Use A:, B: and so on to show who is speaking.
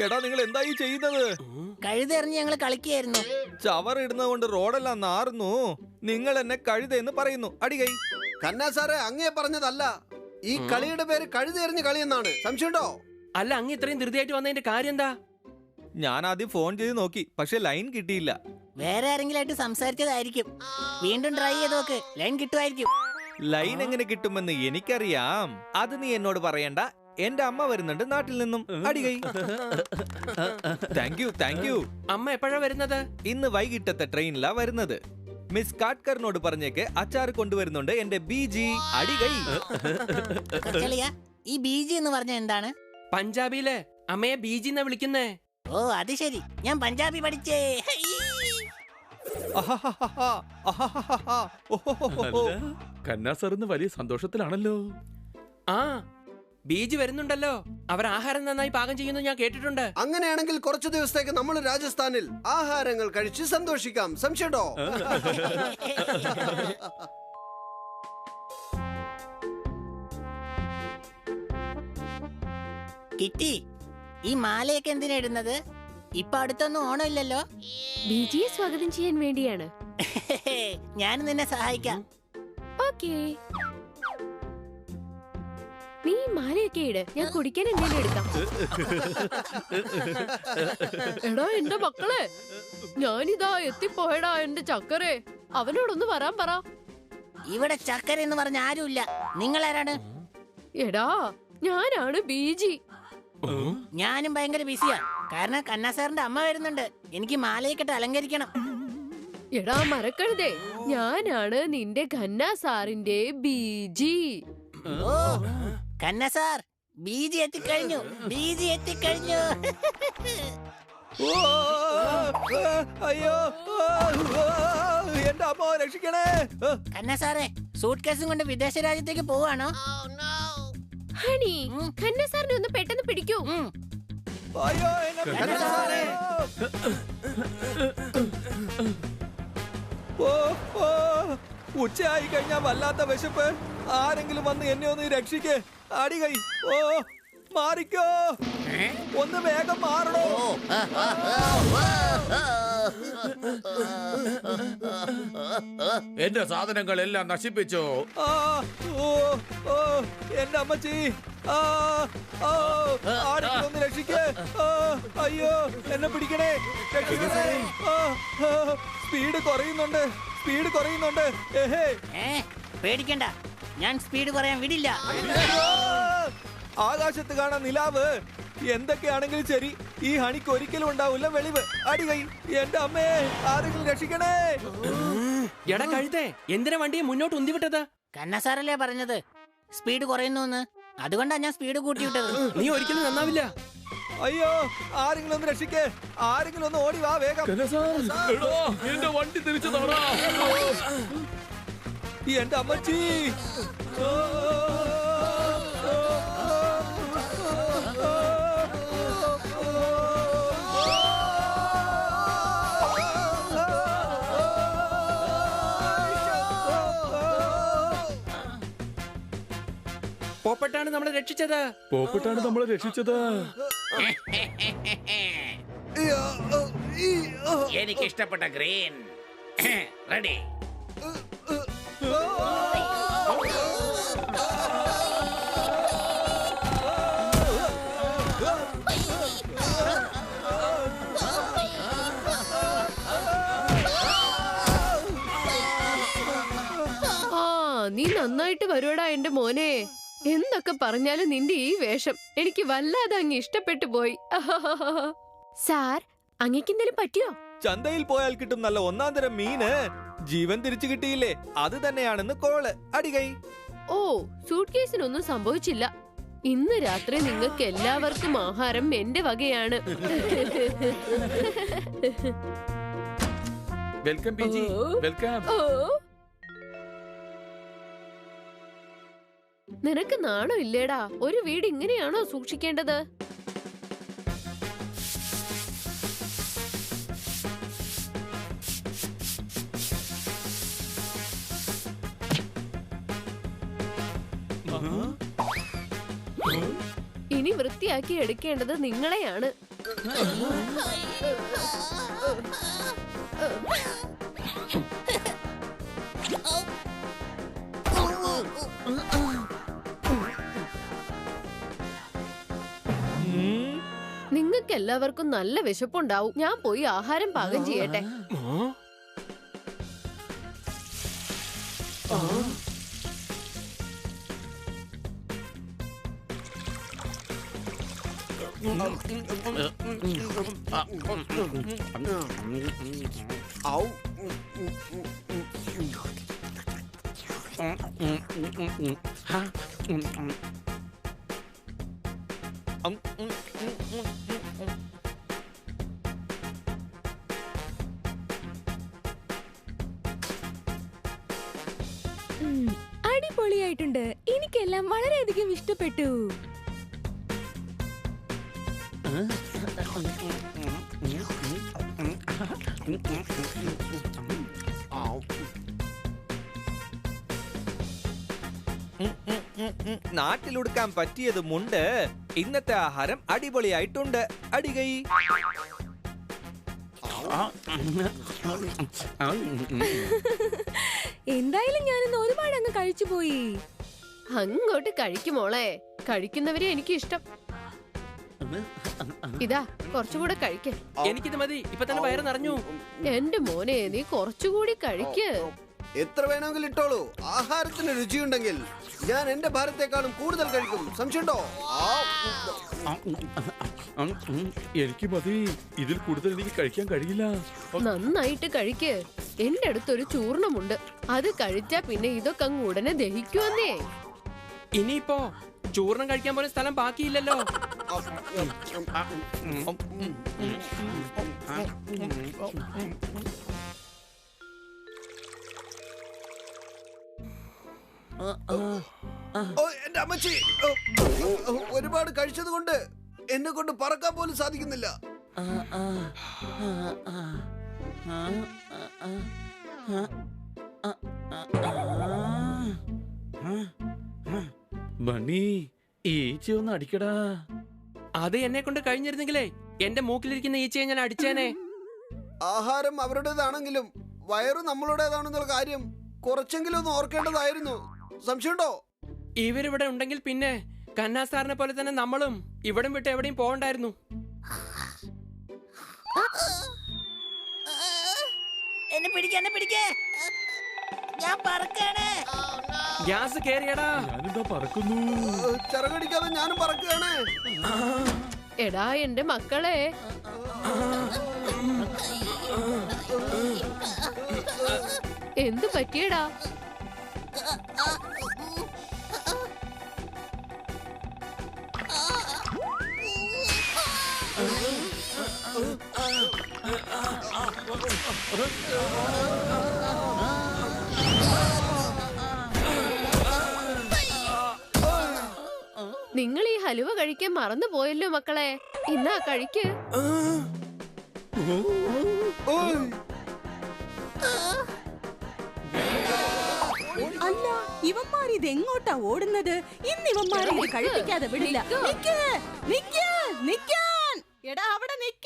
A: എടാ നിങ്ങൾ എന്തായി ചെയ്യുന്നത്?
B: കഴുതെറിഞ്ഞ് ഞങ്ങൾ കളിക്കുകയായിരുന്നു.
A: ചവറിടുന്നത് കൊണ്ട് റോഡെല്ലാം നാറുന്നു. നിങ്ങൾ എന്നെ കഴുതെന്ന് പറയുന്നു. അടികൈ.
C: കന്നാ സാറേ, അങ്ങേ പറഞ്ഞതല്ല. ഈ കളിയുടെ പേര് കഴുതെറിഞ്ഞ് കളി എന്നാണ്. സംശയമുണ്ടോ?
D: അല്ല, അങ്ങ് ഇത്രയും ധൃതിയായിട്ട് വന്നതിന്റെ കാര്യം എന്താ?
A: ഞാൻ ആദ്യം ഫോൺ ചെയ്ത് നോക്കി, പക്ഷെ ലൈൻ കിട്ടിയില്ല.
B: വേറെ ആരെങ്കിലും ആയിട്ട് സംസാരിച്ചതായിരിക്കും. വീണ്ടും ട്രൈ ചെയ്ത് നോക്ക്, ലൈൻ കിട്ടുമായിരിക്കും.
A: ലൈൻ എങ്ങനെ കിട്ടുമെന്ന് എനിക്കറിയാം. അത് നീ എന്നോട് പറയണ്ട. എന്റെ അമ്മ വരുന്നുണ്ട് നാട്ടിൽ നിന്നും. അടികൈ. Thank you.
D: അമ്മ എപ്പോഴാ വരുന്നത്?
A: ഇന്ന് വൈകിട്ടത്തെ ട്രെയിനിലാ വരുന്നത്. മിസ് കാട്ട്കറിനോട് പറഞ്ഞേക്ക് അച്ചാർ കൊണ്ടുവരുന്നുണ്ട് എന്റെ ബീജി. അടികൈ.
B: ഈ ബീജി എന്ന് പറഞ്ഞ എന്താണ്?
D: പഞ്ചാബിയിലെ അമ്മയെ ബീജി എന്നാ വിളിക്കുന്നേ.
B: ഓ അത് ശരി, ഞാൻ പഞ്ചാബി പഠിച്ചേ.
E: കന്നാ സാർ ഇന്ന് വലിയ സന്തോഷത്തിലാണല്ലോ.
D: ആ, ബീജി വരുന്നുണ്ടല്ലോ. അവർ ആഹാരം നന്നായി പാകം ചെയ്യുന്നു ഞാൻ കേട്ടിട്ടുണ്ട്.
C: അങ്ങനെയാണെങ്കിൽ കുറച്ചു ദിവസത്തേക്ക് നമ്മൾ രാജസ്ഥാനിൽ ആഹാരങ്ങൾ കഴിച്ച് സന്തോഷിക്കാം. സംശയമുണ്ടോ?
B: കിറ്റി, ഈ മാലയൊക്കെ എന്തിനാ ഇടുന്നത്? ഇപ്പൊ അടുത്തൊന്നും ഓണമില്ലല്ലോ.
F: ബീജിയെ സ്വാഗതം ചെയ്യാൻ വേണ്ടിയാണ്.
B: ഞാൻ നിന്നെ സഹായിക്കാം.
F: ഓക്കേ, നീ മാലയൊക്കെ ഇട്, ഞാൻ കുടിക്കാൻ എന്തെങ്കിലും എടുക്കാം. എടാ എന്റെ മക്കളെ, ഞാനിതാ എത്തിപ്പോയടാ എന്റെ ചക്കരെ. അവനോടൊന്ന് വരാൻ പറ.
B: ഇവിടെ ചക്കര എന്ന് പറഞ്ഞ ആരുമില്ല. നിങ്ങൾ ആരാണ്?
F: എടാ, ഞാനാണ് ബീജി.
B: ഞാനും ഭയങ്കര ബിസിയാ. കാരണം കന്നാ സാറിന്റെ അമ്മ വരുന്നുണ്ട്. എനിക്ക് മാലയൊക്കെ അലങ്കരിക്കണം.
F: എടാ മറക്കരുതേ, ഞാനാണ് നിന്റെ ഖന്നാ സാറിന്റെ ബീജി.
B: ഓ കന്നാ സാർ, ബീജി എത്തിക്കഴിഞ്ഞു. ബീജി എത്തിക്കഴിഞ്ഞു.
A: അയ്യോ, എന്റെ അമ്മ രക്ഷിക്കണേ.
B: കന്നാ സാറേ, സൂട്ട് കേസും കൊണ്ട് വിദേശ രാജ്യത്തേക്ക് പോവാണോ?
F: ഹണി, ഖന്നാ സാറിനെ ഒന്ന് പെട്ടെന്ന് പിടിക്കൂ.
A: അയ്യോ,
B: കന്നാ സാറേ.
A: ഉച്ചയായി കഴിഞ്ഞാ വല്ലാത്ത വിശപ്പ്. ആരെങ്കിലും വന്ന് എന്നെ ഒന്ന് രക്ഷിക്കേ. അടികൈ. ഓ, മാറിക്കോ, ഒന്ന് വേഗം മാറണോ.
E: എന്റെ സാധനങ്ങളെല്ലാം നശിപ്പിച്ചു.
A: എന്റെ അമ്മച്ചി. ആരെങ്കിലും ഒന്ന് രക്ഷിക്കേ. അയ്യോ, എന്നെ പിടിക്കണേ, രക്ഷിക്കണേ. സ്പീഡ് കുറയുന്നുണ്ട്.
B: പേടിക്കണ്ട, ഞാൻ സ്പീഡ് കുറയാൻ വിടില്ല.
A: ആകാശത്ത് കാണാൻ നിലാവ്. എന്തൊക്കെയാണെങ്കിലും ശരി, ഈ ഹണിക്ക് ഒരിക്കലും ഉണ്ടാവില്ല വെളിവ്. അടികൈ. എന്റെ അമ്മേ, ആരെങ്കിലും രക്ഷിക്കണേ.
D: എടാ കഴുതേ, എന്തിനാ വണ്ടിയെ മുന്നോട്ട് ഉന്തിവിട്ടത്?
B: കന്നാ സാറല്ലേ പറഞ്ഞത് സ്പീഡ് കുറയുന്നു. അതുകൊണ്ടാ ഞാൻ സ്പീഡ് കൂട്ടിവിട്ടത്.
D: നീ ഒരിക്കലും നന്നാവില്ല.
A: അയ്യോ, ആരെങ്കിലും ഒന്ന് രക്ഷിക്കേ. ആരെങ്കിലും ഒന്ന് ഓടി വാ വേഗം.
E: എന്റെ വണ്ടി തിരിച്ചതാടാ.
A: എന്റെ അമ്മച്ചി.
D: പോപ്പട്ടാണ് നമ്മളെ രക്ഷിച്ചത്.
E: പോപ്പിട്ടാണ് നമ്മളെ രക്ഷിച്ചത്.
G: എനിക്ക് ഇഷ്ടപ്പെട്ട ഗ്രീൻ. റെഡി.
F: നീ നന്നായിട്ട് വരുവടാ എന്റെ മോനെ. എന്തൊക്കെ പറഞ്ഞാലും നിന്റെ ഈ വേഷം എനിക്ക് വല്ലാതെ അങ്ങ് ഇഷ്ടപ്പെട്ടു പോയി. സാർ, അങ്ങേക്ക് എന്തെങ്കിലും പറ്റിയോ?
A: ചന്തയിൽ പോയാൽ കിട്ടും നല്ല ഒന്നാം തരം മീന്. ജീവൻ തിരിച്ചു കിട്ടിയില്ലേ, അത് തന്നെയാണെന്ന് കോള്. അടികൈ.
F: ഓ, സൂട്ട് കേസിനൊന്നും സംഭവിച്ചില്ല. ഇന്ന് രാത്രി നിങ്ങൾക്ക് എല്ലാവർക്കും ആഹാരം എന്റെ വകയാണ്.
E: വെൽക്കം ബീജി, വെൽക്കം.
F: ഓ, നിനക്ക് നാണോ ഇല്ലേടാ? ഒരു വീട് ഇങ്ങനെയാണോ സൂക്ഷിക്കേണ്ടത്? ഇനി വൃത്തിയാക്കി എടുക്കേണ്ടത് നിങ്ങളെയാണ്. നിങ്ങൾക്ക് എല്ലാവർക്കും നല്ല വിശപ്പുണ്ടാവും. ഞാൻ പോയി ആഹാരം പാകം ചെയ്യട്ടെ.
C: ഔ.
H: അടിപൊളിയായിട്ടുണ്ട്. എനിക്കെല്ലാം വളരെയധികം ഇഷ്ടപ്പെട്ടു.
A: നാട്ടിലുടുക്കാൻ പറ്റിയതുമുണ്ട്. ഇന്നത്തെ ആഹാരം അടിപൊളിയായിട്ടുണ്ട്. അടികൈ.
H: എന്തായാലും ഞാനിന്ന് ഒരുപാട് അങ്ങ് കഴിച്ചു പോയി.
F: അങ്ങോട്ട് കഴിക്കുമോളെ. കഴിക്കുന്നവരെ എനിക്ക് ഇഷ്ടം. ഇതാ കുറച്ചുകൂടെ കഴിക്ക്.
D: എനിക്കിത് മതി, ഇപ്പൊ തന്നെ വയറ് നിറഞ്ഞു.
F: എന്റെ മോനെ, നീ കുറച്ചുകൂടി കഴിക്ക്.
C: എത്ര വേണമെങ്കിലും ഇട്ടോളൂ. ആഹാരത്തിന് രുചിയുണ്ടെങ്കിൽ ഞാൻ എന്റെ ഭാരത്തെക്കാളും കൂടുതൽ കഴിക്കും. സംശയമുണ്ടോ?
E: എനിക്ക് മതി, ഇതിൽ കൂടുതൽ എനിക്ക് കഴിക്കാൻ കഴിയില്ല.
F: നന്നായിട്ട് കഴിക്ക്. എന്റെ അടുത്തൊരു ചൂർണമുണ്ട്. അത് കഴിച്ചാ പിന്നെ ഇതൊക്കെ അങ്ങ് ഉടനെ ദഹിക്കുവന്നേ.
D: ഇനിയിപ്പോ ചൂർണം കഴിക്കാൻ പോലും സ്ഥലം ബാക്കിയില്ലല്ലോ.
C: ഓ, എന്റെ അമ്മച്ചി. ഒരുപാട് കഴിച്ചത് കൊണ്ട് എന്നെ കൊണ്ട് പറക്കാൻ പോലും സാധിക്കുന്നില്ല.
E: ബണ്ണി, ഈ ഈച്ചയൊന്ന് അടിക്കടാ.
D: അത് എന്നെ കൊണ്ട് കഴിഞ്ഞിരുന്നെങ്കിലേ എന്റെ മൂക്കിലിരിക്കുന്ന ഈച്ചയെ ഞാൻ അടിച്ചേനെ.
C: ആഹാരം അവരുടേതാണെങ്കിലും വയറ് നമ്മളുടേതാണെന്നുള്ള കാര്യം കുറച്ചെങ്കിലും ഒന്ന് ഓർക്കേണ്ടതായിരുന്നു. സംശയമുണ്ടോ?
D: ഇവരിവിടെ ഉണ്ടെങ്കിൽ പിന്നെ കന്നാ സാറിനെ പോലെ തന്നെ നമ്മളും ഇവിടം വിട്ട് എവിടെയും പോകണ്ടായിരുന്നു.
B: എന്നെ പിടിക്കേ, ഞാൻ പറക്കാണ്.
D: ഗ്യാസ് കേറിയടാ.
E: ഞാനിതാ പറക്കുന്നു.
C: ചിറകടിക്കാതെ ഞാനും പറക്കുകയാണ്.
F: എടാ എന്റെ മക്കളെ, എന്തു പറ്റിയടാ? നിങ്ങൾ ഈ ഹലുവ കഴിക്കാൻ മറന്നു പോയല്ലോ മക്കളെ. ഇന്നാ കഴിക്ക്.
H: അല്ല, ഇവന്മാരിത് എങ്ങോട്ടാ ഓടുന്നത്? ഇന്ന് ഇവന്മാരെ കഴിപ്പിക്കാതെ വിടില്ല. നിക്കാൻ എടാ, അവിടെ നിക്ക്.